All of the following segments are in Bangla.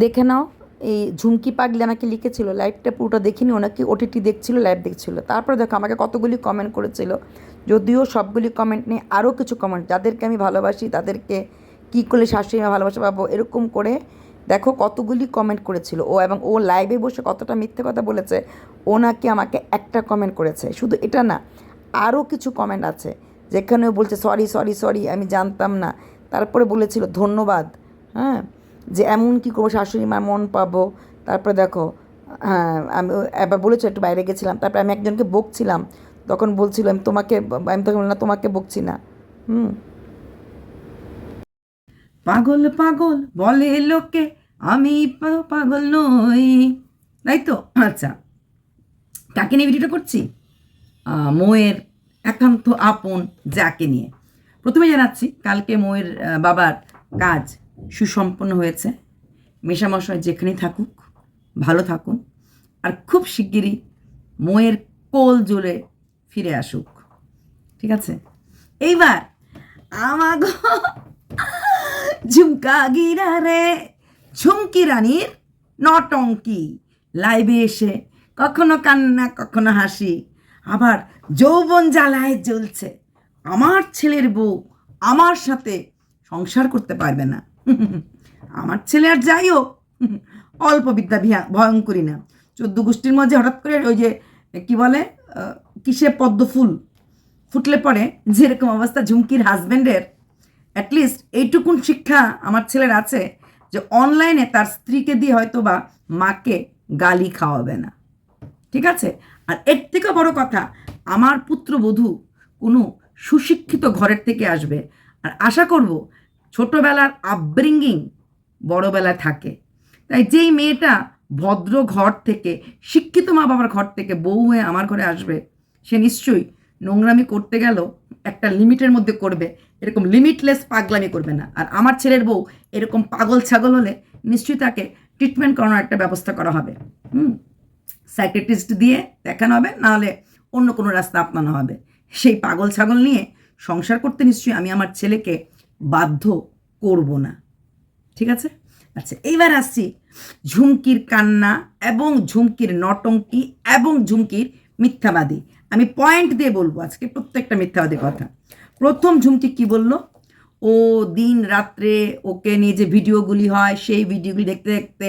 দেখে নাও। এই ঝুমকি পাগলি আমাকে লিখেছিল, লাইভটা পুরোটা দেখিনি, ওনাকে ওটিটি দেখছিল, লাইভ দেখছিল। তারপরে দেখো আমাকে কতগুলি কমেন্ট করেছিল, যদিও সবগুলি কমেন্ট নেই, আরও কিছু কমেন্ট, যাদেরকে আমি ভালোবাসি তাদেরকে কী করলে শাশুড়ি মা ভালোবাসা পাবো, এরকম করে দেখো কতগুলি কমেন্ট করেছিল ও। এবং ও লাইভে বসে কতটা মিথ্যে কথা বলেছে, ও নাকি আমাকে একটা কমেন্ট করেছে। শুধু এটা না, আরও কিছু কমেন্ট আছে যেখানেও বলছে সরি সরি সরি, আমি জানতাম না। তারপরে বলেছিল ধন্যবাদ, হ্যাঁ, যে এমন কী করবো শাশুড়ি মার মন পাবো। তারপরে দেখো, হ্যাঁ, আমি একবার বলেছো একটু বাইরে গেছিলাম, তারপরে আমি একজনকে বকছিলাম, তখন বলছিল আমি তখন বললাম তোমাকে বকছি না। হুম, পাগল পাগল বলে লোকে, আমি পাগল নই, তাই তো? আচ্ছা, কাকে নিয়ে ভিডিওটা করছি? মৌয়ের একান্ত আপন যাকে নিয়ে। প্রথমে জানাচ্ছি, কালকে মৌয়ের বাবার কাজ সুসম্পন্ন হয়েছে। মেশামশাই যেখানেই থাকুক ভালো থাকুন, আর খুব শিগগিরই মৌয়ের কোল জোরে ফিরে আসুক, ঠিক আছে? এইবার আমাগো ঝুমকা গিরা রে, ঝুমকি রানীর নটঙ্কি লাইভে এসে কখনো কান্না কখনো হাসি, আবার যৌবন জ্বালায় জ্বলছে। আমার ছেলের বউ আমার সাথে সংসার করতে পারবে না। আমার ছেলে আর যাই হোক, অল্প বিদ্যা ভয়ঙ্করী না। 14 গোষ্ঠীর মধ্যে হঠাৎ করে ওই যে কি বলে, কিসে পদ্ম ফুল ফুটলে পরে যেরকম অবস্থা ঝুমকির হাজব্যান্ডের, অ্যাটলিস্ট এইটুকুন শিক্ষা আমার ছেলের আছে যে অনলাইনে তার স্ত্রীকে দিয়ে হয়তো বা মাকে গালি খাওয়াবে না, ঠিক আছে? আর এর থেকে বড় কথা, আমার পুত্রবধূ কোনো সুশিক্ষিত ঘরের থেকে আসবে, আর আশা করব ছোটোবেলার আপব্রিঙ্গিং বড়োবেলায় থাকে। তাই যেই মেয়েটা ভদ্র ঘর থেকে, শিক্ষিত মা বাবার ঘর থেকে বউ হয়ে আমার ঘরে আসবে, সে নিশ্চয়ই নোংরামি করতে গেল একটা লিমিটের মধ্যে করবে, এরকম লিমিটলেস পাগলামি করবে না। আর আমার ছেলের বউ এরকম পাগল ছাগল হলে নিশ্চয়ই তাকে ট্রিটমেন্ট করানোর একটা ব্যবস্থা করা হবে। সাইকিয়াট্রিস্ট দিয়ে দেখানো হবে, নাহলে অন্য কোনো রাস্তা আপনানো হবে। সেই পাগল ছাগল নিয়ে সংসার করতে নিশ্চয়ই আমি আমার ছেলেকে বাধ্য করব না, ঠিক আছে? আচ্ছা, এইবার আসছি ঝুমকির কান্না এবং ঝুমকির নটঙ্কি এবং ঝুমকির মিথ্যাবাদী। আমি পয়েন্ট দিয়ে বলবো আজকে প্রত্যেকটা মিথ্যাবাদী কথা। প্রথম, ঝুমকি কি বলল? ও দিন রাত্রে ওকে নিয়ে যে ভিডিওগুলি হয়, সেই ভিডিওগুলি দেখতে দেখতে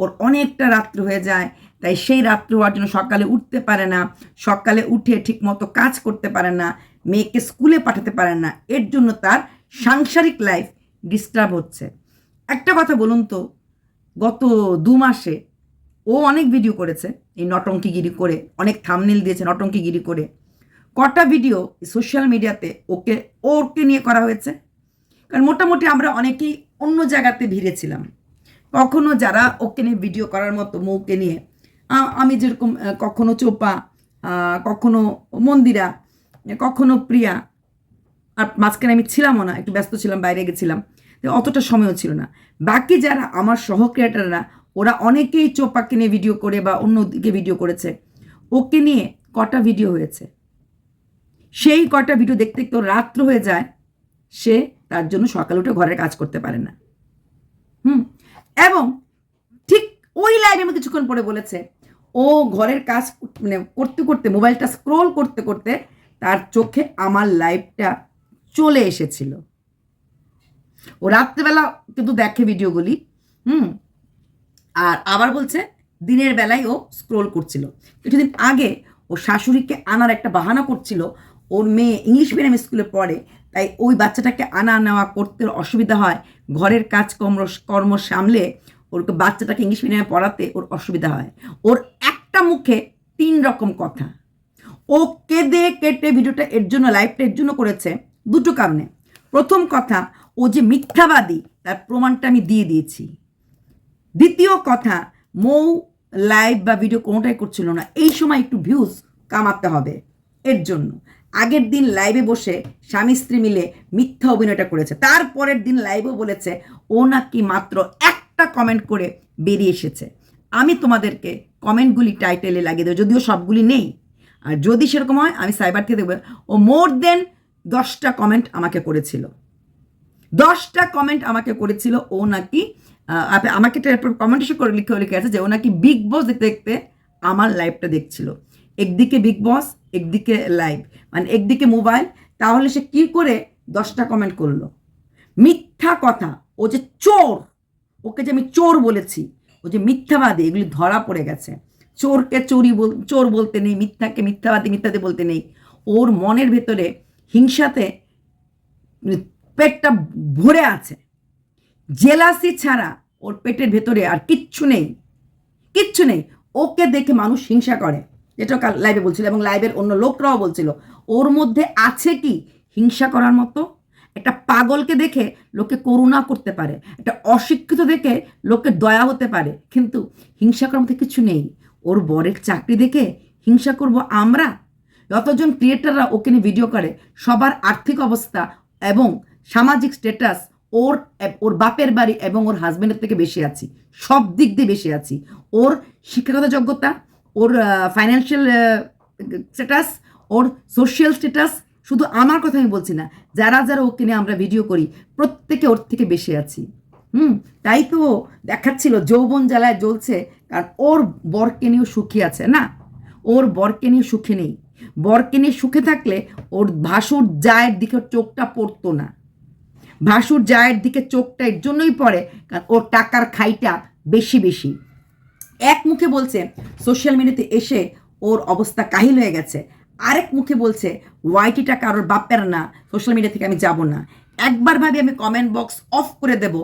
ওর অনেকটা রাত্র হয়ে যায়, তাই সেই রাত্র হওয়ার জন্য সকালে উঠতে পারে না, সকালে উঠে ঠিকমতো কাজ করতে পারে না, মেয়েকে স্কুলে পাঠাতে পারে না, এর জন্য তার সাংসারিক লাইফ ডিস্টার্ব হচ্ছে। একটা কথা বলুন তো, গত 2 মাসে ও অনেক ভিডিও করেছে এই নটঙ্কিগিরি করে, অনেক থাম্বনেল দিয়েছে নটঙ্কিগিরি করে। কটা ভিডিও সোশ্যাল মিডিয়াতে ওকে নিয়ে করা হয়েছে? কারণ মোটামুটি আমরা অনেকেই অন্য জায়গাতে ভিড়েছিলাম। কখনো যারা ওকে নিয়ে ভিডিও করার মতো, মৌকে নিয়ে আমি যেরকম কখনো চোপা, কখনো মন্দিরা, কখনো প্রিয়া, আর মাঝখানে আমি ছিলামও না, একটু ব্যস্ত ছিলাম, বাইরে গেছিলাম, অতটা সময়ও ছিল না। বাকি যারা আমার সহ ক্রিয়েটাররা, ওরা অনেকেই চোপাকে নিয়ে ভিডিও করে বা অন্যদিকে ভিডিও করেছে। ওকে নিয়ে কটা ভিডিও হয়েছে, সেই কটা ভিডিও দেখতে দেখতে রাত্র হয়ে যায়, সে তার জন্য সকালে উঠে ঘরের কাজ করতে পারে না। এবং ঠিক ওই লাইনে আমি কিছুক্ষণ পরে বলেছে, ও ঘরের কাজ মানে করতে করতে, মোবাইলটা স্ক্রোল করতে করতে তার চোখে আমার লাইভটা চলে এসেছিল। ও রাত্রেবেলা কিন্তু দেখে ভিডিওগুলি, আর আবার বলছে দিনের বেলায় ও স্ক্রোল করছিল। কিছুদিন আগে ও শাশুড়িকে আনার একটা বাহানা করছিল, ওর মেয়ে ইংলিশ মিডিয়াম স্কুলে পড়ে, তাই ওই বাচ্চাটাকে আনা নেওয়া করতে অসুবিধা হয়, ঘরের কাজ কর্ম সামলে ওর বাচ্চাটাকে ইংলিশ মিডিয়ামে পড়াতে ওর অসুবিধা হয়। ওর একটা মুখে 3 রকম কথা। ও কেঁদে কেটে ভিডিওটা এর জন্য, লাইভটা এর জন্য করেছে 2টো কারণে। প্রথম কথা, ও যে মিথ্যাবাদী তার প্রমাণটা আমি দিয়ে দিয়েছি। দ্বিতীয় কথা, মৌ লাইভ বা ভিডিও কোনোটাই করছিল না, এই সময় একটু ভিউজ কামাতে হবে, এর জন্য আগের দিন লাইভে বসে স্বামী স্ত্রী মিলে মিথ্যা অভিনয়টা করেছে। তারপরের দিন লাইভেও বলেছে ও নাকি মাত্র একটা কমেন্ট করে বেরিয়ে এসেছে। আমি তোমাদেরকে কমেন্টগুলি টাইটেলে লাগিয়ে দেবো, যদিও সবগুলি নেই, আর যদি সেরকম হয় আমি সাইবার থেকে দেখব। ও মোর দেন 10টা কমেন্ট আমাকে করেছিল, 10টা কমেন্ট আমাকে করেছিল ও নাকি আমাকে কমেন্ট করে লিখে আছে যে ও নাকি বিগ বস দেখতে দেখতে আমার লাইভটা দেখছিল। একদিকে বিগ বস, একদিকে লাইভ, মানে একদিকে মোবাইল, তাহলে সে কি করে 10টা কমেন্ট করলো? মিথ্যা কথা। ও যে চোর, ওকে যে আমি চোর বলেছি, ও যে মিথ্যাবাদী, এগুলি ধরা পড়ে গেছে। চোরকে চোর বলতে নেই, মিথ্যাকে মিথ্যাতে বলতে নেই। ওর মনের ভেতরে হিংসাতে পেটটা ভরে আছে। জেলাসি ছাড়া ওর পেটের ভেতরে আর কিচ্ছু নেই, কিচ্ছু নেই। ওকে দেখে মানুষ হিংসা করে, যেটা কাল লাইভে বলছিল এবং লাইভের অন্য লোকরাও বলছিল। ওর মধ্যে আছে কি হিংসা করার মতো? একটা পাগলকে দেখে লোকে করুণা করতে পারে, একটা অশিক্ষিত দেখে লোকে দয়া হতে পারে, কিন্তু হিংসা করার মতো কিছু নেই। ওর বরের চাকরি দেখে হিংসা করব আমরা? যতজন ক্রিয়েটাররা ওকে নিয়ে ভিডিও করে, সবার আর্থিক অবস্থা এবং সামাজিক স্ট্যাটাস ওর ওর বাপের বাড়ি এবং ওর হাজব্যান্ডের থেকে বেশি আছি, সব দিক দিয়ে বেশি আছি। ওর শিক্ষাগত যোগ্যতা, ওর ফাইন্যান্সিয়াল স্ট্যাটাস, ওর সোশ্যাল স্ট্যাটাস, শুধু আমার কথা আমি বলছি না, যারা যারা ওকে নিয়ে আমরা ভিডিও করি প্রত্যেকে ওর থেকে বেশি আছি। তাই তো দেখাচ্ছিল যৌবন জ্বালায় জ্বলছে, কারণ ওর বরকে নিয়েও সুখী আছে না, ওর বরকে নিয়ে সুখী নেই। বরকে নিয়ে সুখে থাকলে ওর ভাসুর জায়ের দিকে চোখটা পড়তো না। ভাসুর জায়ের দিকে চোখটা এর জন্যই পড়ে কারণ ওর টাকার খাইটা বেশি বেশি। এক মুখে বলছে সোশ্যাল মিডিয়াতে এসে ওর অবস্থা কাহিল হয়ে গেছে, আরেক মুখে বলছে ওয়াইটিটা কারোর বাপের না, সোশ্যাল মিডিয়া থেকে আমি যাব না। একবার ভাবি আমি কমেন্ট বক্স অফ করে দেব,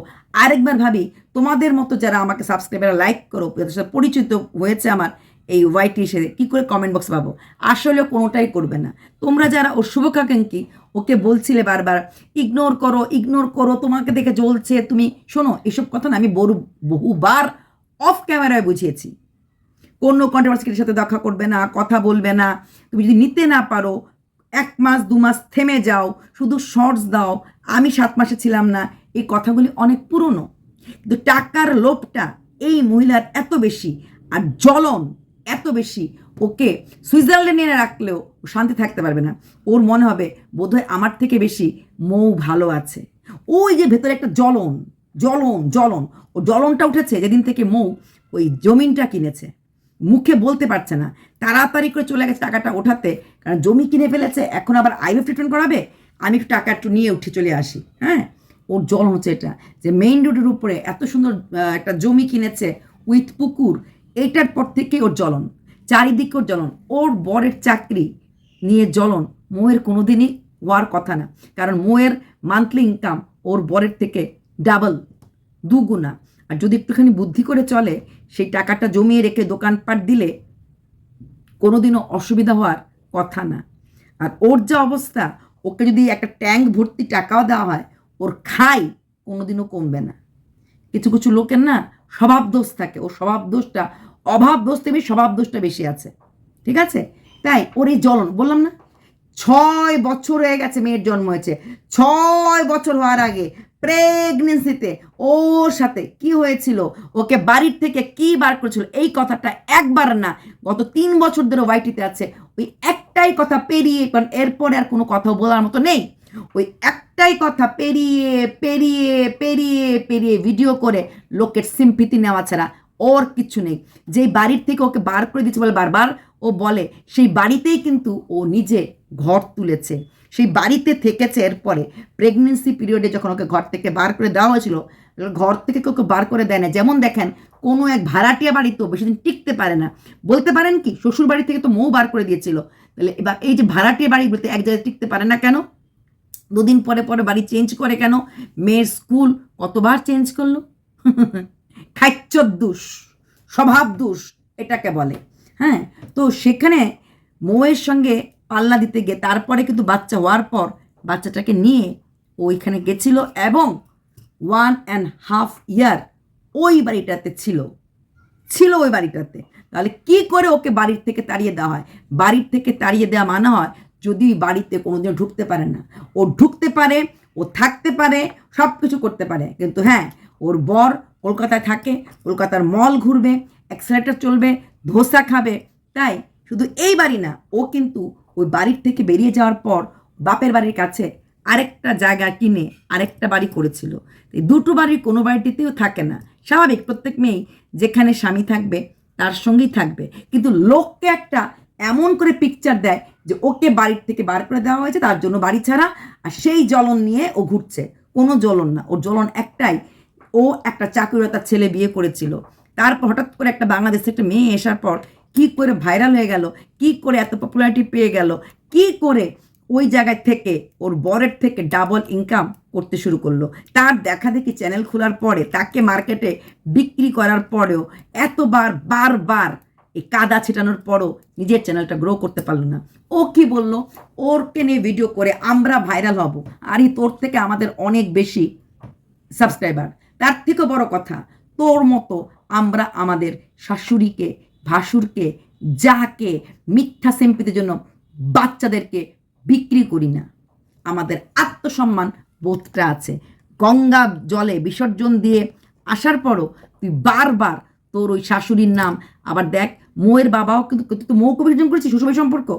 আরেকবার ভাবি তোমাদের মতো যারা আমাকে সাবস্ক্রাইবার লাইক করো, পরিচিত হয়েছে আমার এই ওয়াইটি হিসেবে, কী করে কমেন্ট বক্স পাবো? আসলে কোনোটাই করবে না। তোমরা যারা ওর শুভকাঙ্ক্ষী ওকে বলছিলে বারবার ইগনোর করো, তোমাকে দেখে জ্বলছে, তুমি শোনো, এসব কথা না আমি বহুবার অফ ক্যামেরায় বুঝিয়েছি। কোনো কন্ট্রোভার্সির সাথে দেখা করবে না, কথা বলবে না। তুমি যদি নিতে না পারো 1 মাস 2 মাস থেমে যাও, শুধু শর্টস দাও, আমি 7 মাসে ছিলাম না, এই কথাগুলি অনেক পুরনো। কিন্তু টাকার লোভটা এই মহিলার এত বেশি, আর জ্বলন এত বেশি, ওকে সুইজারল্যান্ডে রাখলেও শান্তি থাকতে পারবে না। ওর মনে হবে বোধহয় আমার থেকে বেশি মৌ ভালো আছে। ওই যে ভেতরে একটা জ্বলন, ও জ্বলনটা উঠেছে যেদিন থেকে মৌ ওই জমিনটা কিনেছে। মুখে বলতে পারছে না, তাড়াতাড়ি করে চলে গেছে টাকাটা ওঠাতে, কারণ জমি কিনে ফেলেছে, এখন আবার আইএফ রিটার্ন করাবে, আমি একটু টাকা একটু নিয়ে উঠে চলে আসি। হ্যাঁ, ওর জ্বলন হচ্ছে এটা, যে মেইন রোডের উপরে এত সুন্দর একটা জমি কিনেছে উইথ পুকুর, এইটার পর থেকে ওর জ্বলন, চারিদিকে ওর জ্বলন। ওর বরের চাকরি নিয়ে জ্বলন মৌয়ের কোনো দিনই হওয়ার কথা না, কারণ মৌয়ের মান্থলি ইনকাম ওর বরের থেকে ডাবল, দুগুণা। আর যদি একটুখানি বুদ্ধি করে চলে, সেই টাকাটা জমিয়ে রেখে দোকানপাট দিলে কোনোদিনও অসুবিধা হওয়ার কথা না। আর ওর যা অবস্থা, ওকে যদি একটা ট্যাঙ্ক ভর্তি টাকাও দেওয়া হয়, ওর খাই কোনোদিনও কমবে না। কিছু কিছু লোকের না স্বভাব দোষ থাকে, ও স্বভাব দোষটা, অভাব দোষ থেকে স্বভাব দোষটা বেশি আছে, ঠিক আছে? তাই ওর এই জ্বলন, বললাম না 6 বছর হয়ে গেছে মেয়ের জন্ম হয়েছে, 6 বছর হওয়ার আগে প্রেগনেন্সিতে ওর সাথে কি হয়েছিল, ওকে বাড়ির থেকে কি বার করেছিল, এই কথাটা একবার না গত 3 বছর ধরে ওয়াইটিতে আছে। ওই একটাই কথা পেরিয়ে, কারণ এরপরে আর কোনো কথা বলার মতো নেই, ওই একটাই কথা পেরিয়ে পেরিয়ে পেরিয়ে পেরিয়ে ভিডিও করে লোকের সিম্পিতি নেওয়া ছাড়া ওর কিছু নেই। যেই বাড়ির থেকে ওকে বার করে দিচ্ছে বলে বারবার ও বলে, সেই বাড়িতেই কিন্তু ও নিজে ঘর তুলেছে, সেই বাড়িতে থেকেছে। এরপরে প্রেগনেন্সি পিরিয়ডে যখন ওকে ঘর থেকে বার করে দেওয়া হয়েছিল, ঘর থেকে ওকে বার করে দেয় না। যেমন দেখেন, কোনো এক ভাড়াটিয়া বাড়িতেও বেশি দিন টিকতে পারে না। বলতে পারেন কি শ্বশুর বাড়ি থেকে তো মৌ বার করে দিয়েছিল, তাহলে এবার এই যে ভাড়াটিয়া বাড়ি বলতে এক জায়গায় টিকতে পারে না কেন? 2 দিন পরে পরে বাড়ি চেঞ্জ করে কেন? মেয়ের স্কুল কতবার চেঞ্জ করলো? খাচ্চর দোষ, স্বভাব দোষ এটাকে বলে। হ্যাঁ, তো সেখানে মৌয়ের সঙ্গে পাল্লা দিতে গিয়ে তারপরে কিন্তু বাচ্চা হওয়ার পর বাচ্চাটাকে নিয়ে ওইখানে গেছিল এবং 1.5 ইয়ার ওই বাড়িটাতে ছিল ওই বাড়িটাতে। তাহলে কি করে ওকে বাড়ির থেকে তাড়িয়ে দেওয়া হয়? বাড়ির থেকে তাড়িয়ে দেওয়া মানে হয় যদি বাড়িতে কোনোদিন ঢুকতে পারে না। ও ঢুকতে পারে, ও থাকতে পারে, সব কিছু করতে পারে, কিন্তু হ্যাঁ, ওর বর কলকাতায় থাকে, কলকাতার মল ঘুরবে, অ্যাক্সেলেটার চলবে, ধোসা খাবে। তাই শুধু এই বাড়ি না, ও কিন্তু ওই বাড়ির থেকে বেরিয়ে যাওয়ার পর বাপের বাড়ির কাছে আরেকটা জায়গা কিনে আরেকটা বাড়ি করেছিল। এই দুটো বাড়ির কোনো বাড়িটিতেও থাকে না, স্বাভাবিক, প্রত্যেক মেয়েই যেখানে স্বামী থাকবে তার সঙ্গেই থাকবে, কিন্তু লোককে একটা এমন করে পিকচার দেয় যে ওকে বাড়ির থেকে বার করে দেওয়া হয়েছে তার জন্য বাড়ি ছাড়া, আর সেই জ্বলন নিয়ে ও ঘুরছে। কোনো জ্বলন না, ওর জ্বলন একটাই, ও একটা চাকরিরতা ছেলে বিয়ে করেছিল, তারপর হঠাৎ করে একটা বাংলাদেশে একটা মেয়ে আসার পর কি করে ভাইরাল হয়ে গেল, কি করে এত পপুলারিটি পেয়ে গেল, কি করে ওই জায়গায় থেকে ওর বরের থেকে ডাবল ইনকাম করতে শুরু করলো। তার দেখা দেখি চ্যানেল খোলার পরে, তাকে মার্কেটে বিক্রি করার পরেও, এতবার বারবার এই কাদা ছিটানোর পরও নিজের চ্যানেলটা গ্রো করতে পারলো না। ও কি বলল, ওরকে নিয়ে ভিডিও করে আমরা ভাইরাল হব, আর তোর থেকে আমাদের অনেক বেশি সাবস্ক্রাইবার। তার থেকেও বড় কথা, তোর মতো আমরা আমাদের শাশুড়িকে, ভাসুরকে, যাকে মিথ্যা সিম্পিতির জন্য বাচ্চাদেরকে বিক্রি করি না। আমাদের আত্মসম্মান বোধটা আছে। গঙ্গা জলে বিসর্জন দিয়ে আসার পরও তুই বারবার তোর ওই শাশুড়ির নাম, আবার দেখ মৌয়ের বাবাও কিন্তু, তুই তো মৌকে বিসর্জন করেছিস শ্বশুরবাড়ি সম্পর্ক,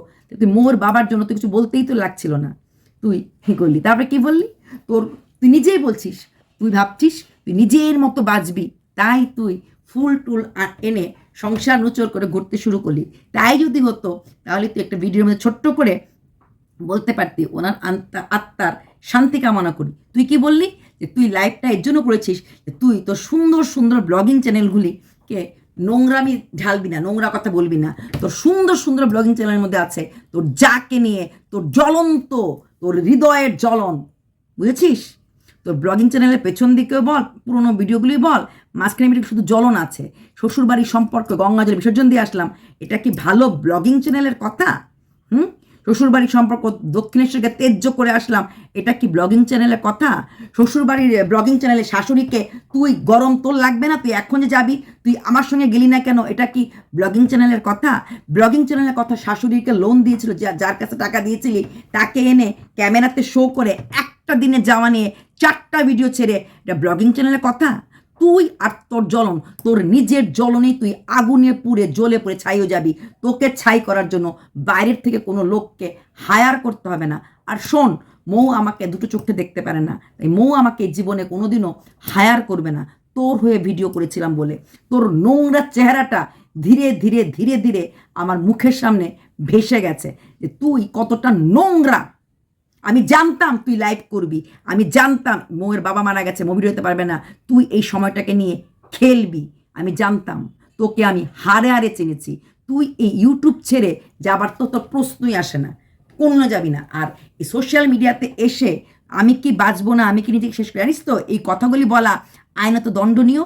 তুই মৌয়ের বাবার জন্য তুই কিছু বলতেই তো লাগছিল না, তুই করলি। তারপরে কি বললি, তুই নিজেই বলছিস, তুই ভাবছিস তুই নিজের মতো বাঁচবি, তাই তুই ফুল টুল এনে সংসার নচর করে ঘুরতে শুরু করলি। তাই যদি হতো তাহলে তুই একটা ভিডিওর মধ্যে ছোট্ট করে বলতে পারতি ওনার আত্মার শান্তি কামনা করি। তুই কি বললি যে তুই লাইভটা এর জন্য করেছিস যে তুই তোর সুন্দর সুন্দর ব্লগিং চ্যানেলগুলিকে নোংরামি ঢালবি না, নোংরা কথা বলবি না। তোর সুন্দর সুন্দর ব্লগিং চ্যানেলের মধ্যে আছে তোর যাকে নিয়ে, তোর জ্বলন্ত, তোর হৃদয়ের জ্বলন, বুঝেছিস? তোর ব্লগিং চ্যানেলের পেছন দিকেও বল, পুরোনো ভিডিওগুলি বল, মাঝখানে ভিডিও শুধু জ্বলন আছে। শ্বশুরবাড়ির সম্পর্কে গঙ্গা জলে বিসর্জন দিয়ে আসলাম, এটা কি ভালো ব্লগিং চ্যানেলের কথা? শ্বশুরবাড়ির সম্পর্ক দক্ষিণেশ্বরকে তেজ্য করে আসলাম, এটা কি ব্লগিং চ্যানেলের কথা? শ্বশুরবাড়ির ব্লগিং চ্যানেলে শাশুড়িকে তুই গরম, তোর লাগবে না, তুই এখন যে যাবি, তুই আমার সঙ্গে গেলি না কেন, এটা কি ব্লগিং চ্যানেলের কথা? ব্লগিং চ্যানেলের কথা, শাশুড়িকে লোন দিয়েছিল, যার কাছে টাকা দিয়েছিলি তাকে এনে ক্যামেরাতে শো করে একটা দিনে যাওয়া নিয়ে 4টা ভিডিও ছেড়ে, এটা ব্লগিং চ্যানেলের কথা? তুই আর তোর জ্বলন, তোর নিজের জ্বলনেই তুই আগুনে পুড়ে জ্বলে পড়ে ছাইও যাবি। তোকে ছাই করার জন্য বাইরের থেকে কোনো লোককে হায়ার করতে হবে না। আর শোন, মৌ আমাকে দুটো চোখে দেখতে পারে না, তাই মৌ আমাকে জীবনে কোনোদিনও হায়ার করবে না। তোর হয়ে ভিডিও করেছিলাম বলে তোর নোংরা চেহারাটা ধীরে ধীরে ধীরে ধীরে আমার মুখের সামনে ভেসে গেছে যে তুই কতটা নোংরা। আমি জানতাম তুই লাইভ করবি, আমি জানতাম মৌয়ের বাবা মারা গেছে, মুভি হতে পারবে না, তুই এই সময়টাকে নিয়ে খেলবি, আমি জানতাম। তোকে আমি হারে হারে চিনেছি। তুই এই ইউটিউব ছেড়ে যাবার তো তোর প্রশ্নই আসে না, কোনো যাবি না। আর এই সোশ্যাল মিডিয়াতে এসে আমি কি বাঁচবো না, আমি কি নিজেকে শেষ করে, জানিস তো এই কথাগুলি বলা আইনত দণ্ডনীয়,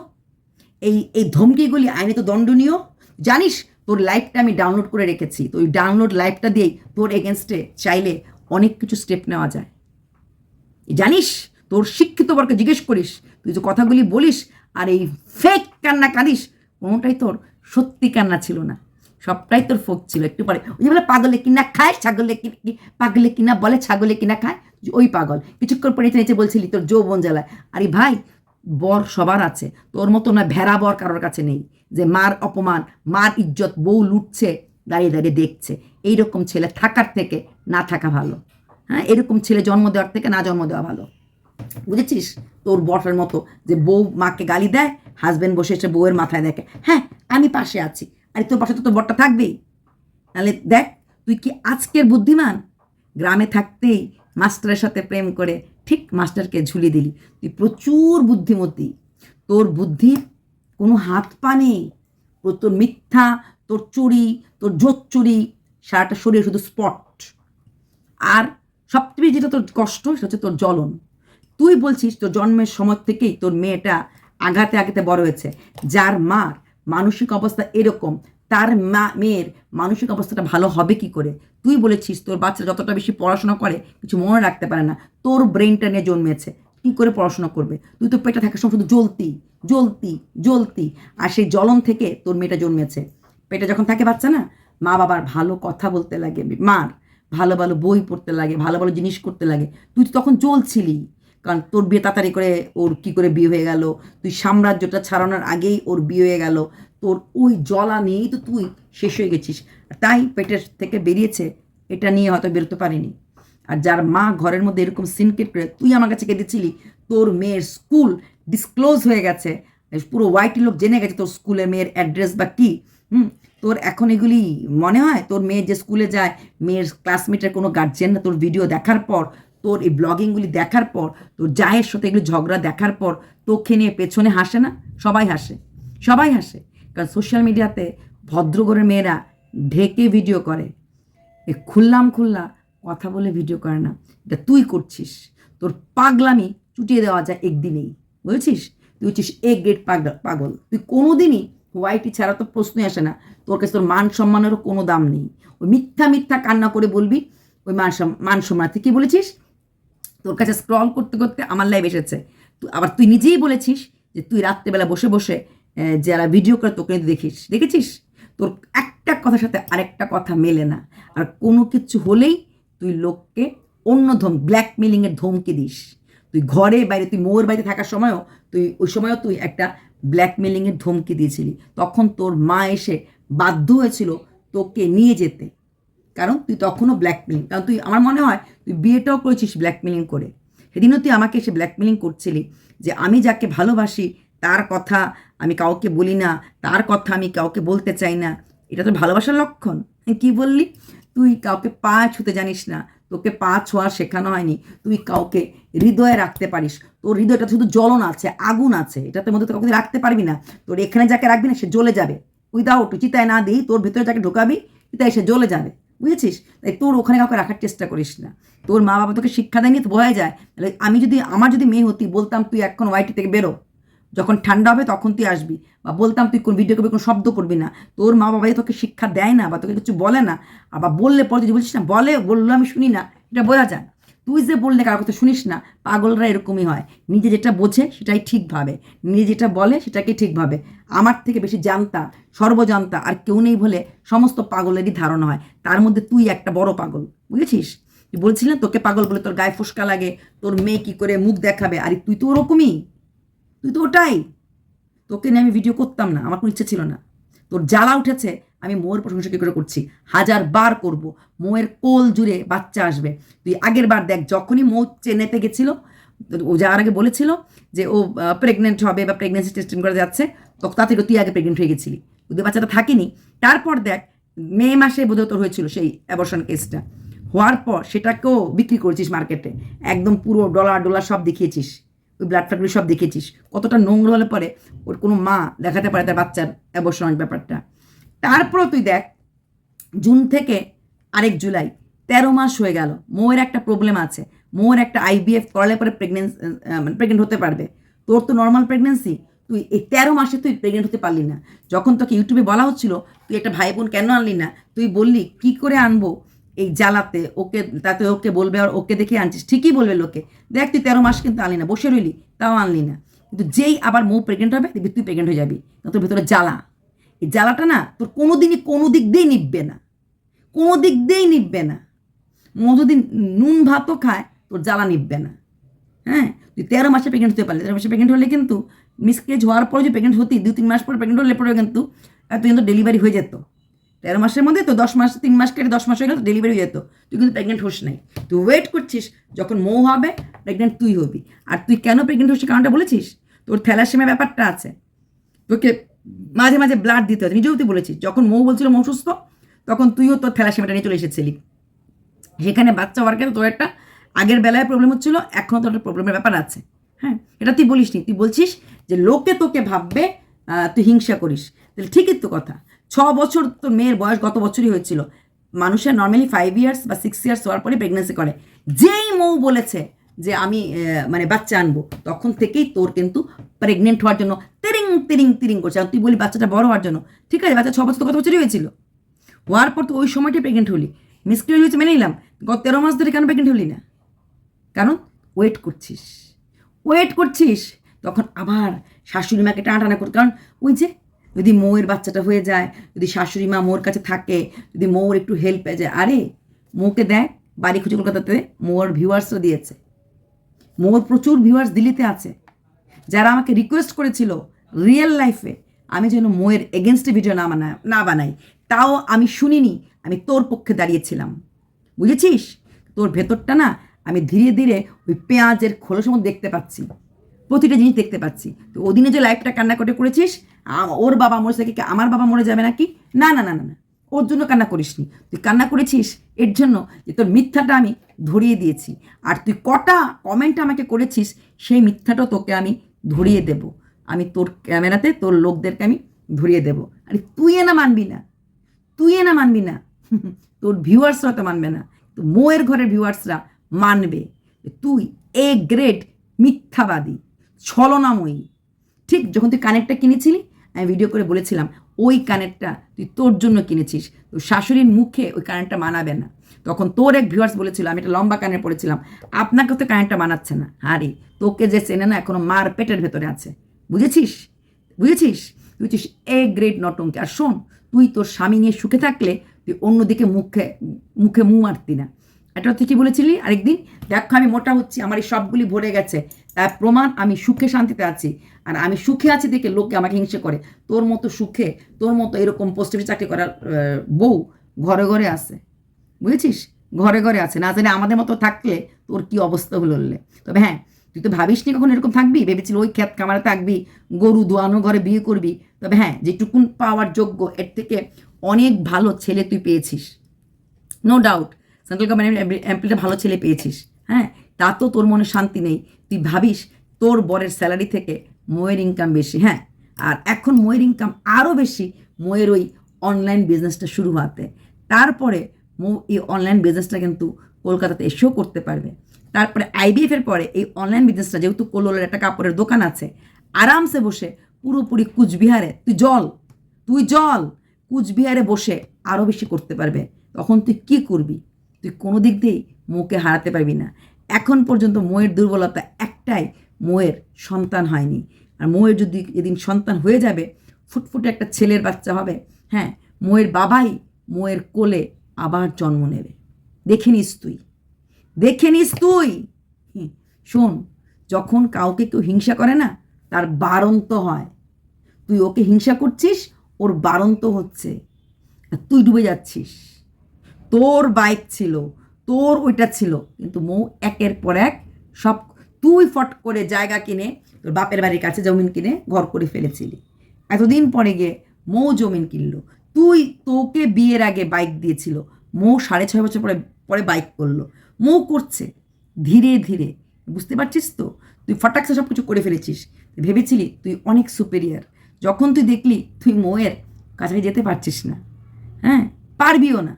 এই ধমকিগুলি আইনত দণ্ডনীয়। জানিস তোর লাইভটা আমি ডাউনলোড করে রেখেছি, তো ওই ডাউনলোড লাইভটা দিয়েই তোর এগেনস্টে চাইলে অনেক কিছু স্টেপ নেওয়া যায়, জানিস? তোর শিক্ষিত বরকে জিজ্ঞেস করিস, তুই যে কথাগুলি বলিস আর এই ফেক কান্না কাঁদিস, কোনোটাই তোর সত্যি কান্না ছিল না, সবটাই তোর ফোক ছিল। একটু পরে ওই যে বলে পাগলে কিনা খায় ছাগলে, পাগলে কিনা বলে ছাগলে কিনা খায়, ওই পাগল। কিছুক্ষণ পরে নিচে নিচে বলছিলি তোর যৌবন জ্বালায়। আরে ভাই, বর সবার আছে, তোর মতো না ভেড়া বর কারোর কাছে নেই যে মার অপমান, মার ইজ্জত বউ লুটছে দাঁড়িয়ে দাঁড়িয়ে দেখছে। এইরকম ছেলে থাকার থেকে না থাকা ভালো। হ্যাঁ, এরকম ছেলে জন্ম দেওয়ার থেকে না জন্ম দেওয়া ভালো, বুঝেছিস? তোর বরের মতো যে বউ মাকে গালি দেয়, হাজব্যান্ড বসে এসে বউয়ের মাথায় দেখে হ্যাঁ আমি পাশে আছি, আরে তোর পাশে তো তোর বরটা থাকবেই। তাহলে দেখ তুই কি আজকের বুদ্ধিমান? গ্রামে থাকতেই মাস্টারের সাথে প্রেম করে ঠিক মাস্টারকে ঝুলিয়ে দিলি। তুই প্রচুর বুদ্ধিমতী, তোর বুদ্ধির কোনো হাত পা নেই। তোর মিথ্যা, তোর চুরি, তোর জোর চুরি, সারাটা শরীর শুধু স্পট। আর সবচেয়ে যেটা তোর কষ্ট সেটা হচ্ছে তোর জ্বলন। তুই বলছিস তোর জন্মের সময় থেকেই তোর মেয়েটা আঘাতে আঘাতে বড় হয়েছে, যার মার মানসিক অবস্থা এরকম, তার মেয়ের মানসিক অবস্থাটা ভালো হবে কি করে? তুই বলেছিস তোর বাচ্চা যতটা বেশি পড়াশোনা করে কিছু মনে রাখতে পারে না, তোর ব্রেনটা নিয়ে জন্মেছে, কী করে পড়াশোনা করবে? তুই তো পেটে থাকার সময় শুধু জ্বলতি জ্বলতি জ্বলতি, আর সেই জ্বলন থেকে তোর মেয়েটা জন্মেছে। পেটে যখন থাকে বাচ্চা না, মা বাবার ভালো কথা বলতে লাগে, মার ভালো ভালো বই পড়তে লাগে, ভালো ভালো জিনিস করতে লাগে, তুই তো তখন জ্বলছিলি। কারণ তোর বিয়ে তাড়াতাড়ি করে, ওর কি করে বিয়ে হয়ে গেল, তুই সাম্রাজ্যটা ছাড়ানোর আগেই ওর বিয়ে হয়ে গেল, তোর ওই জ্বলা নিয়েই তো তুই শেষ হয়ে গেছিস। তাই পেটের থেকে বেরিয়েছে, এটা নিয়ে হয়তো বেরোতে পারিনি। আর যার মা ঘরের মধ্যে এরকম সিনক্রেট করে তুই আমার কাছে কেঁদেছিলি, তোর মেয়ের স্কুল ডিসক্লোজ হয়ে গেছে, পুরো ওয়াইটি লোক জেনে গেছে তোর স্কুলের মেয়ের অ্যাড্রেস বা কী। তোর এখন এগুলি মনে হয়? তোর মেয়ে যে স্কুলে যায়, মেয়ের ক্লাসমেটের কোনো গার্জেন না তোর ভিডিও দেখার পর, তোর এই ব্লগিংগুলি দেখার পর, তোর জায়ের সাথে এগুলি ঝগড়া দেখার পর তোকে নিয়ে পেছনে হাসে না? সবাই হাসে, সবাই হাসে। কারণ সোশ্যাল মিডিয়াতে ভদ্রঘরের মেয়েরা ঢেকে ভিডিও করে, খুল্লাম খুল্লা কথা বলে ভিডিও করে না। এটা তুই করছিস। তোর পাগলামি চুটিয়ে দেওয়া যায় একদিনেই, বুঝেছিস? তুই হচ্ছিস এ গ্রেড পাগল। তুই কোনো দিনই ওয়াইটি ছাড়া তো প্রশ্নই আসে না। তোর কাছে তোর মান সম্মানেরও কোনো দাম নেই। ওই মিথ্যা মিথ্যা কান্না করে বলবি ওই মান সম্মান। তুই কী বলেছিস? তোর কাছে স্ক্রল করতে করতে আমার লাইভ এসেছে। আবার তুই নিজেই বলেছিস যে তুই রাত্রেবেলা বসে বসে যারা ভিডিও করে তোকে দেখেছিস? তোর একটা কথার সাথে আরেকটা কথা মেলে না। আর কোনো কিছু হলেই তুই লোককে অন্য ব্ল্যাকমেলিংয়ের ধমকি দিস। তুই ঘরে বাইরে, তুই মৌয়ের বাড়িতে থাকার সময়ও ওই সময়ও তুই একটা ব্ল্যাকমেলিংয়ের ধমকি দিয়েছিলি। তখন তোর মা এসে বাধ্য হয়েছিল তোকে নিয়ে যেতে, কারণ তুই তখনও ব্ল্যাকমেলিং, কারণ তুই, আমার মনে হয় তুই বিয়েটাও করেছিস ব্ল্যাকমেলিং করে। সেদিনও তুই আমাকে এসে ব্ল্যাকমেলিং করছিলি যে আমি যাকে ভালোবাসি তার কথা আমি কাউকে বলি না, তার কথা আমি কাউকে বলতে চাই না। এটা তো ভালোবাসার লক্ষণ। কি বললি? তুই কাউকে পা ছুতে জানিস না, তোকে পা ছোঁয়া শেখানো হয়নি। তুই কাউকে হৃদয়ে রাখতে পারিস, তোর হৃদয়টা শুধু জ্বলন আছে, আগুন আছে, এটাতে মধ্যে তো কাউকে রাখতে পারবি না। তোর এখানে যাকে রাখবি না সে জ্বলে যাবে, উইদাউট চিতায় না দিই তোর ভেতরে যাকে ঢোকাবি চিতায় সে জ্বলে যাবে, বুঝেছিস? তাই তোর ওখানে কাউকে রাখার চেষ্টা করিস না। তোর মা বাবা তোকে শিক্ষা দেয়নি তো ভয় যায়। তাহলে আমার যদি মেয়ে হতি, বলতাম তুই এখন ওয়াইটি থেকে বেরো, যখন ঠান্ডা হবে তখন তুই আসবি, বা বলতাম তুই কোন ভিডিও করবি, কোনো শব্দ করবি না। তোর মা বাবাই তোকে শিক্ষা দেয় না বা তোকে কিছু বলে না, আবার বললে পরে তুই বলছিস না বললো আমি শুনি না, এটা বোঝা যায়। তুই যে বললে কারোর কথা শুনিস না, পাগলরা এরকমই হয়। নিজে যেটা বোঝে সেটাই ঠিক ভাবে, নিজে যেটা বলে সেটাকে ঠিক ভাবে। আমার থেকে বেশি জানতা, সর্বজান্তা আর কেউ নেই বলে সমস্ত পাগলেরই ধারণা হয়। তার মধ্যে তুই একটা বড় পাগল, বুঝেছিস? তুই বলছিস না তোকে পাগল বলে তোর গায়ে ফুসকা লাগে, তোর মেয়ে কী করে মুখ দেখাবে, আর তুই তো ওরকমই, তুই তো ওটাই। তোকে নিয়ে আমি ভিডিও করতাম না, আমার কোনো ইচ্ছে ছিল না। তোর জ্বালা উঠেছে, আমি মোয়ের প্রশংসা কী করে করছি, 1000 বার করবো। মোয়ের কোল জুড়ে বাচ্চা আসবে। তুই আগের বার দেখ, যখনই মৌ চেন্নাইতে গেছিল, ও যাওয়ার আগে বলেছিল যে ও প্রেগনেন্ট হবে বা প্রেগনেন্সি টেস্টিং করে যাচ্ছে, তখন তা থেকে তুই আগে প্রেগনেন্ট হয়ে গেছিলি, ওদের বাচ্চাটা থাকেনি। তারপর দেখ, মে মাসে বোধহয় তোর হয়েছিল সেই অ্যাবর্শন কেসটা, হওয়ার পর সেটাকেও বিক্রি করেছিস মার্কেটে, একদম পুরো ডলার সব দেখিয়েছিস, ওই ব্লাড ফ্যাটগুলো সব দেখেছিস। কতটা নোংরা হলে পরে ওর কোনো মা দেখাতে পারে তার বাচ্চার অ্যাবর্শন ব্যাপারটা। তারপরও তুই দেখ, জুন থেকে আরেক জুলাই, 13 মাস হয়ে গেল। মৌয়ের একটা প্রবলেম আছে, মৌয়ের একটা IVF করালে পরে প্রেগনেন্ট হতে পারবে। তোর তো নর্মাল প্রেগনেন্সি, তুই এই 13 মাসে তুই প্রেগনেন্ট হতে পারলি না। যখন তোকে ইউটিউবে বলা হচ্ছিল তুই একটা ভাই বোন কেন আনলি না, তুই বললি কি করে আনবো এই জ্বালাতে, ওকে তাতে ওকে বলবে আর ওকে দেখে আনছিস, ঠিকই বলবে লোকে। দেখ তুই 13 মাস কিন্তু আনলি না, বসে রইলি, তাও আনলি না। কিন্তু যেই আবার মৌ প্রেগনেন্ট হবে দেখবি তুই প্রেগনেন্ট হয়ে যাবি। তোর ভেতরে জ্বালা, এই জ্বালাটা না তোর কোনো দিনই কোনো দিক দিয়েই নিববে না, কোনো দিক দিয়েই নিববে না। মৌ যদি নুন ভাতও খায় তোর জ্বালা নিববে না। হ্যাঁ, তুই 13 মাসে প্রেগনেন্ট হতে পারলি। 13 মাসে প্রেগনেন্ট হলে কিন্তু মিসকেজ হওয়ার পরে যে প্রেগনেন্ট হতি, 2-3 মাস পরে প্রেগনেন্ট হলে পরে কিন্তু তুই কিন্তু ডেলিভারি হয়ে যেত। 13 মাসের মধ্যে তো 10 মাস, 3 মাস কেটে 10 মাস হয়ে গেলে তো ডেলিভারি হয়ে যেত। তুই কিন্তু প্রেগনেন্ট হোস নাই, তুই ওয়েট করছিস যখন মৌ হবে প্রেগনেন্ট তুই হবি। আর তুই কেন প্রেগনেন্ট হচ্ছিস কারণটা বলেছিস? তোর থ্যালাসেমিয়া ব্যাপারটা আছে, তোকে মাঝে মাঝে ব্লাড দিতে হতো, নিজেও তুই বলেছিস। যখন মৌ বলছিল মৌ সুস্থ, তখন তুইও তোর থ্যালাসেমিয়াটা নিয়ে চলে এসেছিলি। সেখানে বাচ্চা হওয়ার ক্ষেত্রে তোর একটা আগের বেলায় প্রবলেম হচ্ছিলো, এখনও তোর একটা প্রবলেমের ব্যাপার আছে। হ্যাঁ, এটা তুই বলিস নি, তুই বলছিস যে লোকে তোকে ভাববে তুই হিংসা করিস। তাহলে ঠিকই তো কথা। 6 বছর তোর মেয়ের বয়স গত বছরই হয়েছিল। মানুষের নর্মালি 5 ইয়ার্স বা 6 ইয়ার্স হওয়ার পরে প্রেগনেন্সি করে। যেই মৌ বলেছে যে আমি বাচ্চা আনবো, তখন থেকেই তোর কিন্তু প্রেগনেন্ট হওয়ার জন্য তিরিং তিরিং তিরিং করছে। আর তুই বলি বাচ্চাটা বড় হওয়ার জন্য, ঠিক আছে, বাচ্চা 6 বছর তো গত বছরই হয়েছিল। হওয়ার পর তো ওই সময়টাই প্রেগনেন্ট হলি, মিসক্যারেজ হয়েছে মেনে নিলাম। গত 13 মাস ধরে কেন প্রেগনেন্ট হলি না? কারণ ওয়েট করছিস। তখন আবার শাশুড়ি মাকে টানাটানা করতে, কারণ ওই যে যদি মৌয়ের বাচ্চাটা হয়ে যায়, যদি শাশুড়ি মা মৌর কাছে থাকে, যদি মৌর একটু হেল্প পেয়ে যায়, আরে মৌকে দেখ বাড়ি খুঁজে কলকাতাতে মৌর ভিউয়ার্সও দিয়েছে। মৌর প্রচুর ভিউয়ার্স দিল্লিতে আছে, যারা আমাকে রিকোয়েস্ট করেছিল রিয়েল লাইফে আমি যেন মৌয়ের এগেনস্টে ভিডিও না বানাই, তাও আমি শুনিনি, আমি তোর পক্ষে দাঁড়িয়েছিলাম, বুঝেছিস? তোর ভেতরটা না আমি ধীরে ধীরে ওই পেঁয়াজের খোলসের মধ্যে দেখতে পাচ্ছি, প্রতিটা জিনিস দেখতে পাচ্ছি। তো ওদিনে যে লাইফটা কান্নাকাটি করেছিস, ওর বাবা মরেছে কি আমার বাবা মরে যাবে নাকি, না না না না না, ওর জন্য কান্না করিসনি। তুই কান্না করেছিস এর জন্য যে তোর মিথ্যাটা আমি ধরিয়ে দিয়েছি, আর তুই কটা কমেন্ট আমাকে করেছিস সেই মিথ্যাটাও তোকে আমি ধরিয়ে দেব। আমি তোর ক্যামেরাতে তোর লোকদেরকে আমি ধরিয়ে দেব। আরে তুই না মানবি না, তুই না মানবি না, তোর ভিউয়ার্সরা তো মানবে না, তো মোয়ের ঘরের ভিউয়ার্সরা মানবে। তুই এ গ্রেড মিথ্যাবাদী, ছলনাময়ী। ঠিক যখন তুই কানেরটা কিনেছিলি, আমি ভিডিও করে বলেছিলাম ওই কানেরটা তুই তোর জন্য কিনেছিস, তো শাশুড়ির মুখে ওই কানেরটা মানাবে না। তখন তোর এক ভিউয়ার্স বলেছিল, আমি একটা লম্বা কানের পড়েছিলাম, আপনাকে তো কানেরটা মানাচ্ছে না। আরে তোকে যে চেনে না এখনো মার পেটের ভেতরে আছে, বুঝেছিস বুঝেছিস? তুই হচ্ছিস এ গ্রেড নটঙ্কি। আর শোন, তুই তোর স্বামী নিয়ে সুখে থাকলে তুই অন্যদিকে মুখে মুখে মুখ মারতি না। এটা তুই কি বলেছিলি আরেকদিন, দেখো আমি মোটা হচ্ছি, আমার এই সবগুলি ভরে গেছে, তার প্রমাণ আমি সুখে শান্তিতে আছি। আর আমি সুখে আছি দেখে লোকে আমাকে হিংসে করে। তোর মতো সুখে, তোর মতো এরকম পোস্ট অফিসে চাকরি করার বউ ঘরে ঘরে আছে, বুঝেছিস? ঘরে ঘরে আছে। না জানি আমাদের মতো থাকলে তোর কি অবস্থা হলো। তবে হ্যাঁ, তুই তো ভাবিস নি কখন এরকম থাকবি, ভেবেছিল ওই ক্ষেত কামারে থাকবি, গরু দোয়ানো ঘরে বিয়ে করবি। তবে হ্যাঁ, যেটুকুন পাওয়ার যোগ্য এর থেকে অনেক ভালো ছেলে তুই পেয়েছিস, নো ডাউট। সেন্ট্রাল গভর্নমেন্ট এমপ্লয়িটা ভালো ছেলে পেয়েছিস, হ্যাঁ, তা তো তোর মনে শান্তি নেই। তুই ভাবিস তোর বরের স্যালারি থেকে মোয়ের ইনকাম বেশি, হ্যাঁ, আর এখন মোয়ের ইনকাম আরও বেশি মোয়ের ওই অনলাইন বিজনেসটা শুরু হওয়াতে। তারপরে এই অনলাইন বিজনেসটা কিন্তু কলকাতাতে এসেও করতে পারবে। তারপরে আইবিএফের পরে এই অনলাইন বিজনেসটা, যেহেতু কোলোলের একটা কাপড়ের দোকান আছে, আরামসে বসে পুরোপুরি কুচবিহারে তুই জল কুচবিহারে বসে আরও বেশি করতে পারবে। তখন তুই কি করবি? তুই কোনো দিক দিয়েই মোকে হারাতে পারবি না। এখন পর্যন্ত মোয়ের দুর্বলতা একটাই, মোয়ের সন্তান হয়নি। আর মোয়ের যদি এদিন সন্তান হয়ে যাবে, ফুটফুটে একটা ছেলের বাচ্চা হবে, হ্যাঁ, মোয়ের বাবাই মোয়ের কোলে আবার জন্ম নেবে। দেখে নিস তুই। শোন, যখন কাউকে কেউ হিংসা করে না, তার বারন্ত হয়। তুই ওকে হিংসা করছিস, ওর বারন্ত হচ্ছে, আর তুই ডুবে যাচ্ছিস। তোর বাইক ছিল, তোর ওইটা ছিল, কিন্তু মৌ একের পর এক সব, তুই ফট করে জায়গা কিনে তোর বাপের বাড়ির কাছে জমিন কিনে ঘর করে ফেলেছিলি। এতদিন পরে গিয়ে মৌ জমিন কিনলো। তোকে বিয়ের আগে বাইক দিয়েছিল, মৌ 6.5 বছর পরে পরে বাইক করলো। মৌ করছে ধীরে ধীরে, বুঝতে পারছিস তো? তুই ফটাকসে সব কিছু করে ফেলেছিস। ভেবেছিলি তুই অনেক সুপেরিয়ার, যখন তুই দেখলি তুই মৌয়ের কাছে যেতে পারছিস না, হ্যাঁ, পারবিও না,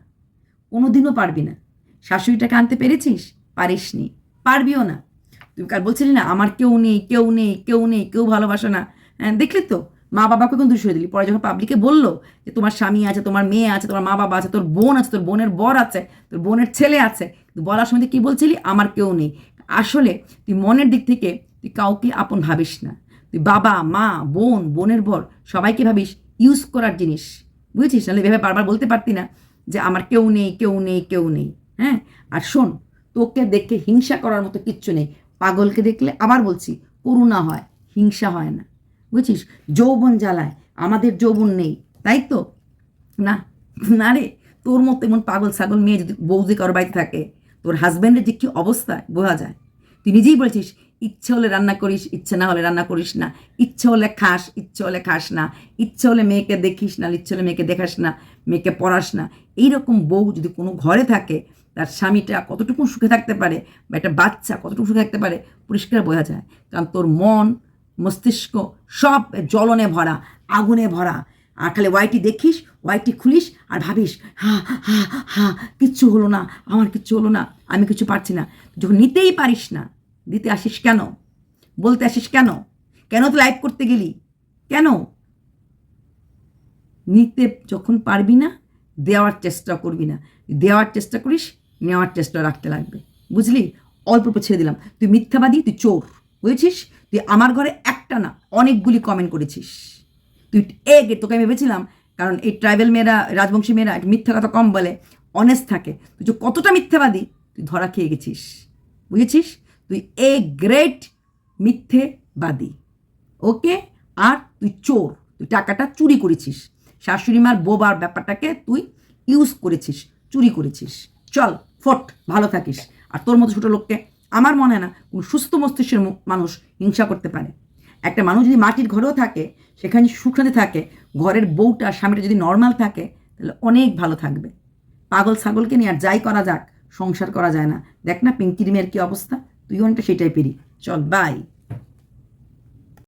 কোনো দিনও পারবি না। শাশুড়িটাকে আনতে পেরেছিস? পারিসনি, পারবিও না। তুই কাল বলছিলি না আমার কেউ নেই, কেউ ভালোবাসে না, হ্যাঁ, দেখলি তো মা বাবাকে কিন্তু দোষ দিলি। পরে যখন পাবলিকে বললো যে তোমার স্বামী আছে, তোমার মেয়ে আছে, তোমার মা বাবা আছে, তোর বোন আছে, তোর বোনের বর আছে, তোর বোনের ছেলে আছে, বলার সময় কি বলছিলি? আমার কেউ নেই। আসলে তুই মনের দিক থেকে তুই কাউকে আপন ভাবিস না। তুই বাবা, মা, বোনের বর সবাইকে ভাবিস ইউজ করার জিনিস, বুঝেছিস? নাহলে ভেবে বারবার বলতে পারতি না যে আমার কেউ নেই, হ্যাঁ। আর শোন, তোকে দেখে হিংসা করার মতো কিচ্ছু নেই। পাগলকে দেখলে আবার বলছি, করুণা হয়, হিংসা হয় না, বুঝছিস? যৌবন জ্বালায়, আমাদের যৌবন নেই, তাই তো না? না রে, তোর মতো এমন পাগল ছাগল মেয়ে যদি বৌদি কারোর বাড়িতে থাকে, তোর হাজব্যান্ডের যে কী অবস্থা বোঝা যায়। তুই নিজেই বলছিস ইচ্ছে হলে রান্না করিস, ইচ্ছে না হলে রান্না করিস না, ইচ্ছে হলে খাস, ইচ্ছে হলে খাস না, ইচ্ছে হলে মেয়েকে দেখিস না, ইচ্ছে হলে মেয়েকে দেখাস না, মেয়েকে পড়াস না। এইরকম বউ যদি কোনো ঘরে থাকে, তার স্বামীটা কতটুকু সুখে থাকতে পারে বা একটা বাচ্চা কতটুকু সুখে থাকতে পারে পরিষ্কার বোঝা যায়। কারণ তোর মন মস্তিষ্ক সব জ্বলনে ভরা, আগুনে ভরা। আর খালি ওয়াইটি দেখিস, ওয়াইটি খুলিস আর ভাবিস কিচ্ছু হলো না, আমার কিচ্ছু হলো না, আমি কিছু পারছি না। যখন নিতেই পারিস না, দিতে আসিস কেন? বলতে আসিস কেন? কেন তুই লাইভ করতে গেলি? কেন? নিতে যখন পারবি না, দেওয়ার চেষ্টা করবি না। দেওয়ার চেষ্টা করিস, নেওয়ার চেষ্টা রাখতে লাগবে, বুঝলি? অল্প ছেড়ে দিলাম। তুই মিথ্যাবাদী, তুই চোর, বুঝেছিস? তুই আমার ঘরে একটা না অনেকগুলি কমেন্ট করেছিস। তুই তোকে আমি ভেবেছিলাম, কারণ এই ট্রাইবেল মেয়েরা, রাজবংশী মেয়েরা মিথ্যা কথা কম বলে, অনেস্ট থাকে। তুই যে কতটা মিথ্যাবাদী তুই ধরা খেয়ে গেছিস, বুঝেছিস? তুই গ্রেট মিথ্যেবাদী, ওকে? আর তুই চোর, তুই টাকাটা চুরি করেছিস। শাশুড়ি মার বোবার ব্যাপারটাকে তুই ইউজ করেছিস, চুরি করেছিস। চল। ফোট, ভালো থাকিস। আর তোর মতো ছোটো লোককে আমার মনে হয় না কোনো সুস্থ মস্তিষ্কের মানুষ হিংসা করতে পারে। একটা মানুষ যদি মাটির ঘরেও থাকে, সেখানে সুখ শান্তি থাকে, ঘরের বউটা স্বামীটা যদি নর্মাল থাকে, তাহলে অনেক ভালো থাকবে। পাগল ছাগলকে নিয়ে আর যাই করা যাক, সংসার করা যায় না। দেখ না পিঙ্কির মেয়ের কী অবস্থা, তুই অনেকটা সেটাই পেরি। চল বাই।